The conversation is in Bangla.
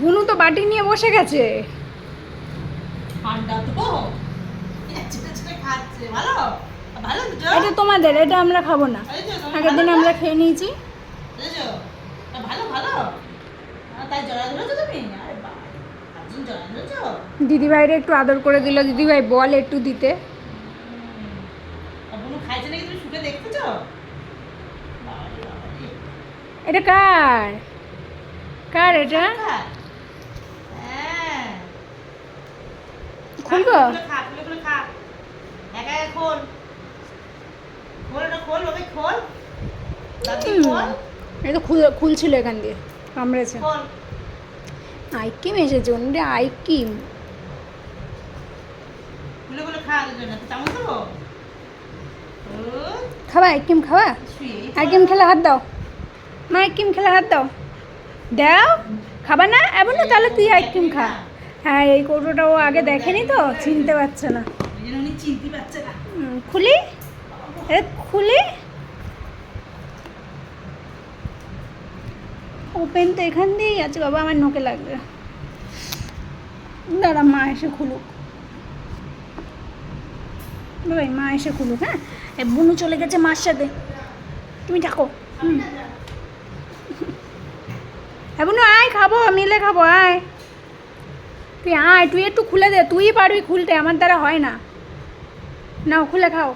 বুনু তো বাটি নিয়ে বসে গেছে। ঠান্ডা তো খাচ্ছে। ভালো ভালো তো, এটা তোমাদের, এটা আমরা খাবো না। আগের দিন আমরা খেয়ে নিয়েছি। ভালো ভালো। তাই জড়া ধরেছো তুমি? আরে বাবা, আর্জুন জড়া ধরেছো? দিদিভাইরে একটু আদর করে দিল। দিদিভাই বল একটু দিতে। বুনু খাইছে নাকি তুমি শুকে দেখতেছো? বাবারে বাবারে। এটা কার? কার এটা? হ্যাঁ, খুলবো? খা খুলে খুলে খা। একা একা খোল। খোল ওটা খোল, ওকে খোল। দাদি খোল। এটা খুলছিল এখান দিয়ে, কামড়েছে। খোল। আইকিম এসেছে, ওনরে আইকিম। খুলে খুলে খা দুজনে। তো চামচ দেবো? খাবা আইকিম খাবা? আইকিম খেলে হাত দাও। মা আইকিম খেলে হাত দাও। দাও। খাবা না? এমন না, তাহলে তুই আইকিম খা। হ্যাঁ, এই কৌটোটা ও আগে দেখেনি তো, চিনতে পারছে না। উনি চিনতে পারছে না। খুলি? এ খুলি? ওপেন তো এখান দিয়েই আছে বাবা, আমার নোকে লাগবে। দাঁড়া, মা এসে খুলুক। বাবাই, মা এসে খুলুক। হ্যাঁ, বুনু চলে গেছে মার সাথে, তুমি থাকো। হ্যাঁ বুনু, আয় খাবো, মিলে খাবো, আয়। তুই আয়, তুই একটু খুলে দে, তুই পারবি খুলতে, আমার দ্বারা হয় না। নাও খুলে খাও।